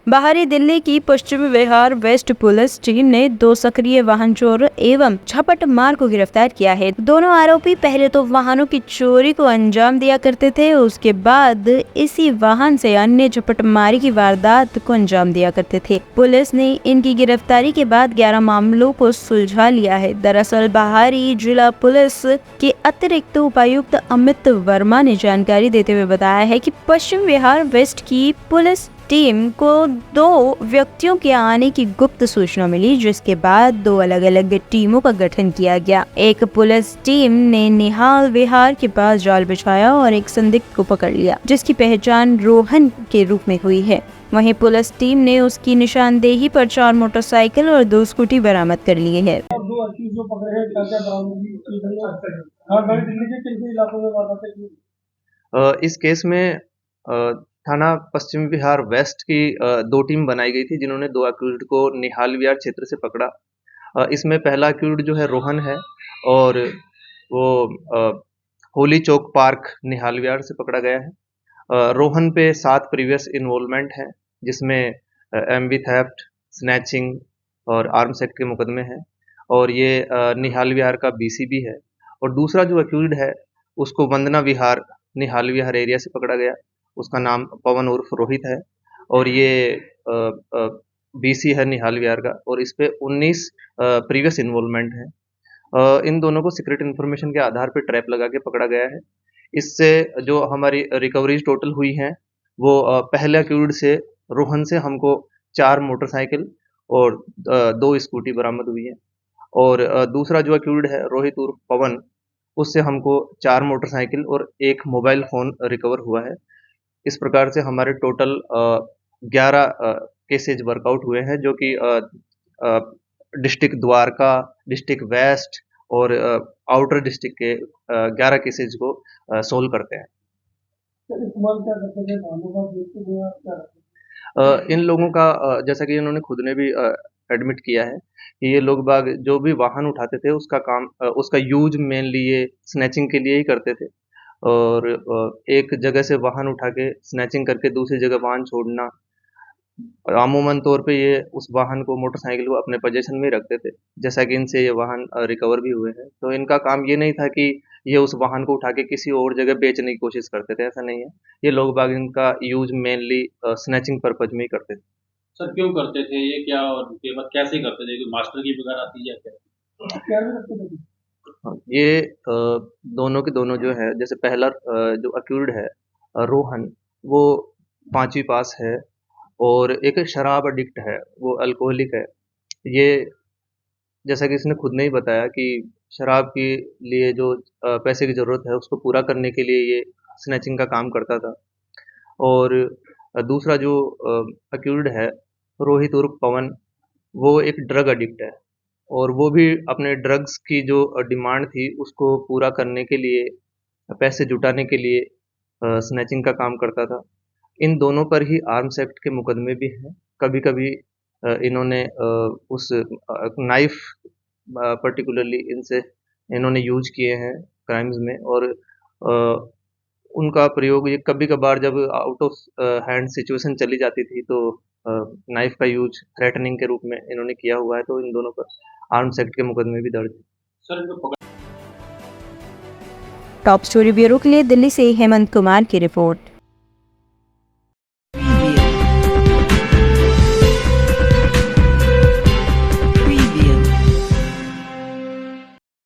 बाहरी दिल्ली की पश्चिमी विहार वेस्ट पुलिस टीम ने 2 सक्रिय वाहन चोर एवं झपटमार को गिरफ्तार किया है। दोनों आरोपी पहले तो वाहनों की चोरी को अंजाम दिया करते थे, उसके बाद इसी वाहन से अन्य झपटमारी की वारदात को अंजाम दिया करते थे। पुलिस ने इनकी गिरफ्तारी के बाद 11 मामलों को सुलझा लिया है। दरअसल बाहरी जिला पुलिस के अतिरिक्त उपायुक्त अमित वर्मा ने जानकारी देते हुए बताया है कि पश्चिम विहार वेस्ट की पुलिस टीम को 2 व्यक्तियों के आने की गुप्त सूचना मिली, जिसके बाद 2 अलग-अलग टीमों का गठन किया गया। एक पुलिस टीम ने निहाल विहार के पास जाल बिछाया और एक संदिग्ध को पकड़ लिया, जिसकी पहचान रोहन के रूप में हुई है। वहीं पुलिस टीम ने उसकी निशानदेही पर 4 मोटरसाइकिल और 2 स्कूटी बरामद कर लिए है। इस केस में थाना पश्चिम विहार वेस्ट की 2 टीम बनाई गई थी, जिन्होंने 2 अक्यूज्ड को निहाल विहार क्षेत्र से पकड़ा। इसमें पहला अक्यूज्ड जो है रोहन है और वो होली चौक पार्क निहाल विहार से पकड़ा गया है। रोहन पे 7 प्रीवियस इन्वॉल्वमेंट है, जिसमें एमवी थेफ्ट, स्नैचिंग और आर्म्स एक्ट के मुकदमे हैं और ये निहाल विहार का बीसी भी है। और दूसरा जो अक्यूज्ड है उसको वंदना विहार निहाल विहार एरिया से पकड़ा गया। उसका नाम पवन उर्फ रोहित है और ये बीसी है निहाल विहार का और इस पे 19 प्रीवियस इन्वॉल्वमेंट है। इन दोनों को सीक्रेट इन्फॉर्मेशन के आधार पे ट्रैप लगा के पकड़ा गया है। इससे जो हमारी रिकवरीज टोटल हुई हैं वो पहले अक्यूज्ड से रोहन से हमको 4 मोटरसाइकिल और 2 स्कूटी बरामद हुई है और दूसरा जो अक्यूज्ड है रोहित उर्फ पवन, उससे हमको 4 मोटरसाइकिल और 1 मोबाइल फ़ोन रिकवर हुआ है। इस प्रकार से हमारे टोटल 11 केसेज वर्कआउट हुए हैं, जो कि डिस्ट्रिक्ट द्वारका, डिस्ट्रिक्ट वेस्ट और आउटर डिस्ट्रिक्ट के 11 केसेज को सोल्व करते हैं। इन लोगों का जैसा कि इन्होंने खुद ने भी एडमिट किया है कि ये लोग बाग जो भी वाहन उठाते थे उसका काम उसका यूज मेनली ये स्नैचिंग के लिए ही करते थे और एक जगह से वाहन उठा के स्नैचिंग करके दूसरी जगह वाहन छोड़ना। अमूमन तौर पे ये उस वाहन को मोटरसाइकिल को अपने पोजीशन में ही रखते थे, जैसा कि इनसे ये वाहन रिकवर भी हुए हैं। तो इनका काम ये नहीं था कि ये उस वाहन को उठा के किसी और जगह बेचने की कोशिश करते थे, ऐसा नहीं है। ये लोग बाग इनका यूज मेनली स्नैचिंग पर्पज में ही करते थे। सर क्यों करते थे ये, क्या और कीमत कैसे करते थे, कोई मास्टर की वगैरह आती है क्या? हाँ, ये दोनों के दोनों जो है, जैसे पहला जो अक्यूज्ड है रोहन, वो 5वीं पास है और एक शराब एडिक्ट है, वो अल्कोहलिक है। ये जैसा कि इसने खुद ने ही बताया कि शराब के लिए जो पैसे की ज़रूरत है उसको पूरा करने के लिए ये स्नैचिंग का काम करता था। और दूसरा जो अक्यूज्ड है रोहित उर्फ पवन, वो एक ड्रग एडिक्ट है और वो भी अपने ड्रग्स की जो डिमांड थी उसको पूरा करने के लिए, पैसे जुटाने के लिए स्नैचिंग का काम करता था। इन दोनों पर ही आर्म्स एक्ट के मुकदमे भी हैं। कभी-कभी इन्होंने उस नाइफ पर्टिकुलरली इनसे इन्होंने यूज़ किए हैं क्राइम्स में और उनका प्रयोग ये कभी-कभार जब आउट ऑफ हैंड सिचुएशन चली जाती थी तो नाइफ का यूज़ थ्रेटनिंग के रूप में इन्होंने किया हुआ है, तो इन दोनों पर आर्म्स एक्ट के मुकदमे भी दर्ज हैं। सर इनको टॉप स्टोरी ब्यूरो के लिए दिल्ली से हेमंत कुमार की रिपोर्ट।